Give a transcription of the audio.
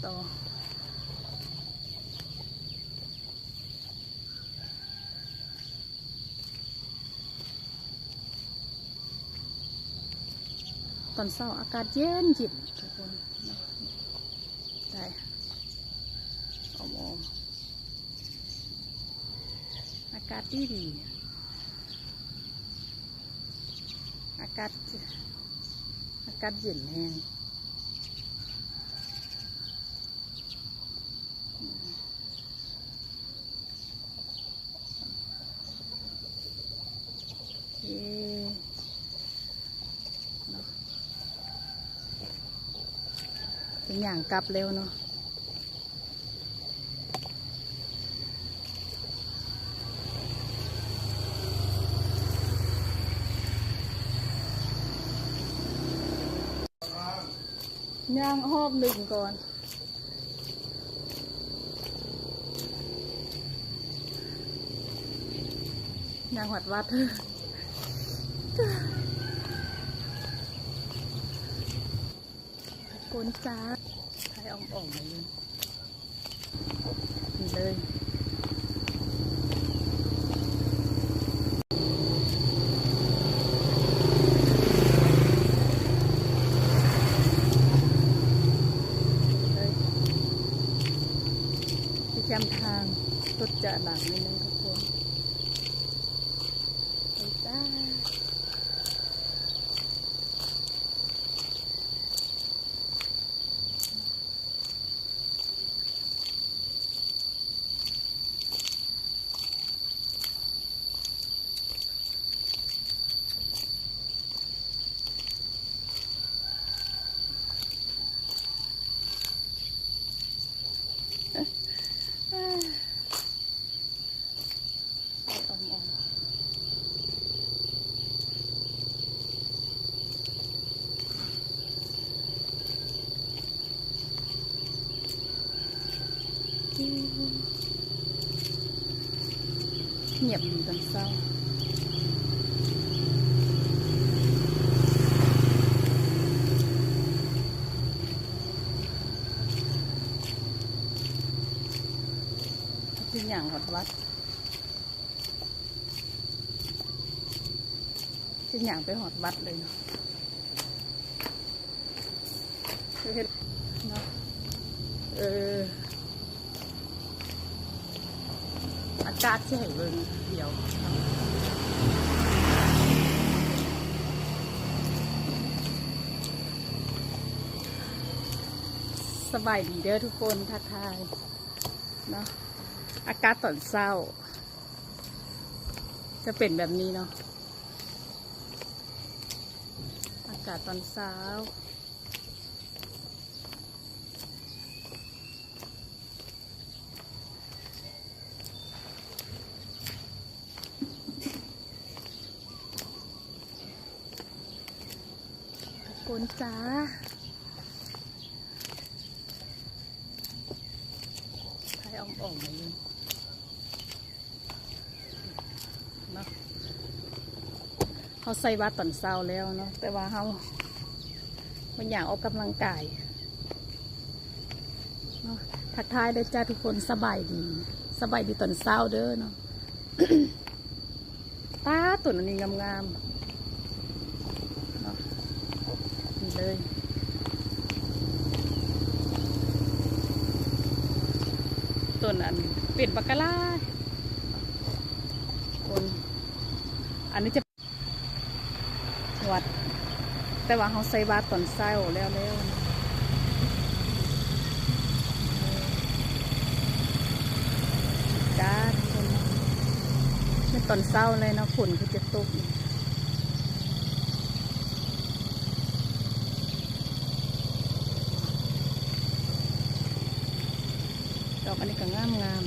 ต่อตอนเช้าอากาศเย็นเย็นทุกคนได้อมอากาศดีอากาศเย็นแห้งเป็นอย่างกลับเร็วเนาะย่างหอบหนึ่งก่อนย่างหัดวัดโกนจ้าไทยอ่อมๆมาเลยนี่เลยแคมทางรถจะหลังนิดนึงทุกคนไปจ้าเงียบดีตอนเช้าเป็นอย่างหอดวัดเป็นอย่างไปหอดวัดเลยเนาะเนาะอากาศใช่เบิ่งเดียวสบายดีเด้อทุกคนทักทายเนาะอากาศตอนเช้าจะเป็นแบบนี้เนาะอากาศตอนเช้าโกนจ้าไทยอ่อมๆมาเลยเนาะเขาใส่บาตรตอนเช้าแล้วเนาะแต่ว่าเขาเป็นอย่างออกกำลังกายเนาะทักทายได้จ้าทุกคนสบายดีตอนเช้าเด้อเนาะ ตาตุ่นอันนี้งามๆนี่เลยต้นอันเป็ดบักกะลาคนอันนี้จะวัดแต่ว่าเขาใส่บาตรตอนเช้าแล้วจ้าคนไม่ตอนเช้าเลยนะฝนคือจะตกดอกอันนี้ก็งาม